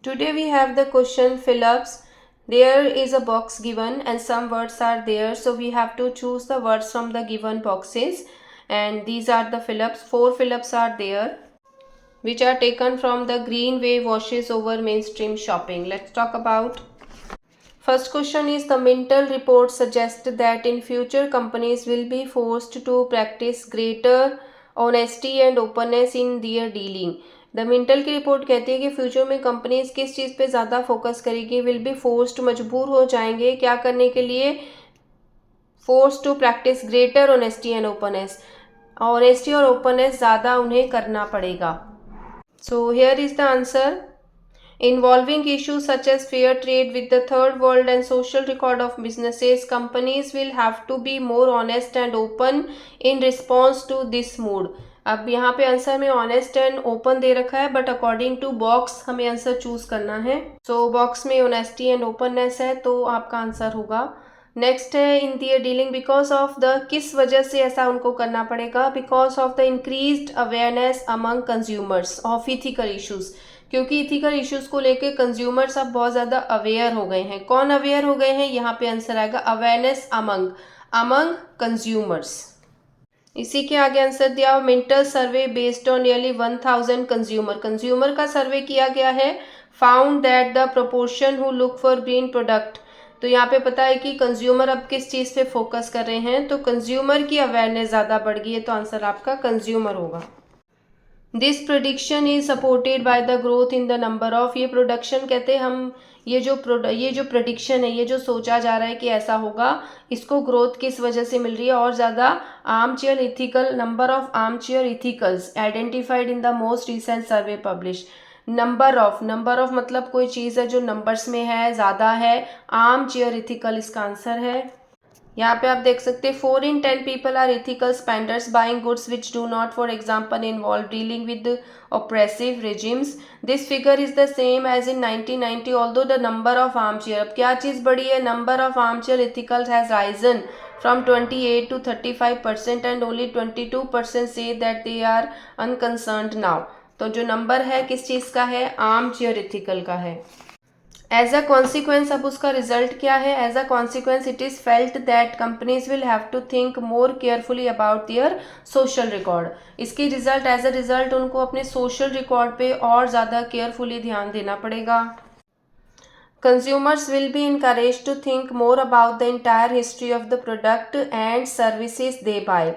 Today we have the question fill-ups. There is a box given and some words are there. So we have to choose the words from the given boxes. And these are the fill-ups. 4 fill-ups are there, which are taken from the Green Wave Washes Over Mainstream Shopping. Let's talk about. First question is, the Mintel report suggests that in future companies will be forced to practice greater honesty and openness in their dealing. The Mintel की report कहती है कि future में companies किस चीज़ पे ज़्यादा focus करेगी, will be forced, मजबूर हो जाएंगे क्या करने के लिए, force to practise greater honesty and openness, honesty और ओपननेस ज़्यादा उन्हें करना पड़ेगा. So here is the answer. Involving issues such as fair trade with the third world and social record of businesses, companies will have to be more honest and open in response to this mood. अब यहाँ पे answer में honest and open दे रखा है, but according to box हमें answer choose करना है. सो box में ऑनेस्टी एंड ओपननेस है, तो आपका आंसर होगा. नेक्स्ट है, इन दियर डीलिंग बिकॉज ऑफ द, किस वजह से ऐसा उनको करना पड़ेगा, because of the increased awareness among consumers of ethical issues, क्योंकि इथिकल इश्यूज को लेके कंज्यूमर्स अब बहुत ज़्यादा अवेयर हो गए हैं. कौन अवेयर हो गए हैं, यहाँ पे आंसर आएगा अवेयरनेस अमंग, अमंग कंज्यूमर्स. इसी के आगे आंसर दिया, Mintel survey based on nearly 1000 consumer, consumer का सर्वे किया गया है. Found that the proportion who look for green product, तो यहाँ पे पता है कि कंज्यूमर अब किस चीज़ पे फोकस कर रहे हैं, तो कंज्यूमर की अवेयरनेस ज़्यादा बढ़ गई है, तो आंसर आपका कंज्यूमर होगा. This prediction is supported by the growth in the number of, ये प्रोडक्शन कहते हैं हम, ये जो प्रोडिक्शन है, ये जो सोचा जा रहा है कि ऐसा होगा, इसको ग्रोथ किस वजह से मिल रही है, और ज़्यादा armchair ethical, number of armchair ethicals identified in the most recent survey publish. Number of मतलब कोई चीज़ है जो नंबर्स में है, ज़्यादा है, आर्म चेयर इथिकल इसका आंसर है. यहाँ पे आप देख सकते हैं 4 in 10 people are ethical spenders buying goods which do not, for example, involve dealing with the oppressive regimes. This figure is the same as in 1990, although the number of armchair, अब क्या चीज़ बढ़ी है, number of armchair ethicals has risen from 28 to 35% and only 22% say that they are unconcerned now. तो जो number है किस चीज़ का है, आर्म चेयर इथिकल का है. एज अ कॉन्सिक्वेंस, अब उसका रिजल्ट क्या है, as a consequence it is felt that companies will have to think more carefully about their social record. इसकी रिजल्ट, एज अ रिजल्ट उनको अपने सोशल रिकॉर्ड पे और ज़्यादा केयरफुली ध्यान देना पड़ेगा. Consumers will be encourage to think more about the entire history of the product and services they buy,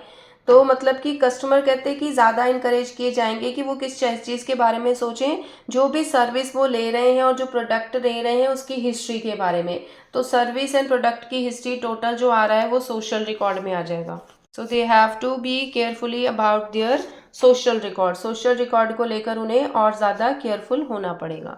तो मतलब कि कस्टमर कहते हैं कि ज़्यादा इनकरेज किए जाएंगे कि वो किस चीज़ के बारे में सोचें, जो भी सर्विस वो ले रहे हैं और जो प्रोडक्ट ले रहे हैं उसकी हिस्ट्री के बारे में. तो सर्विस एंड प्रोडक्ट की हिस्ट्री टोटल जो आ रहा है वो सोशल रिकॉर्ड में आ जाएगा. So they have to be carefully about their social record, social record को लेकर उन्हें और ज़्यादा केयरफुल होना पड़ेगा.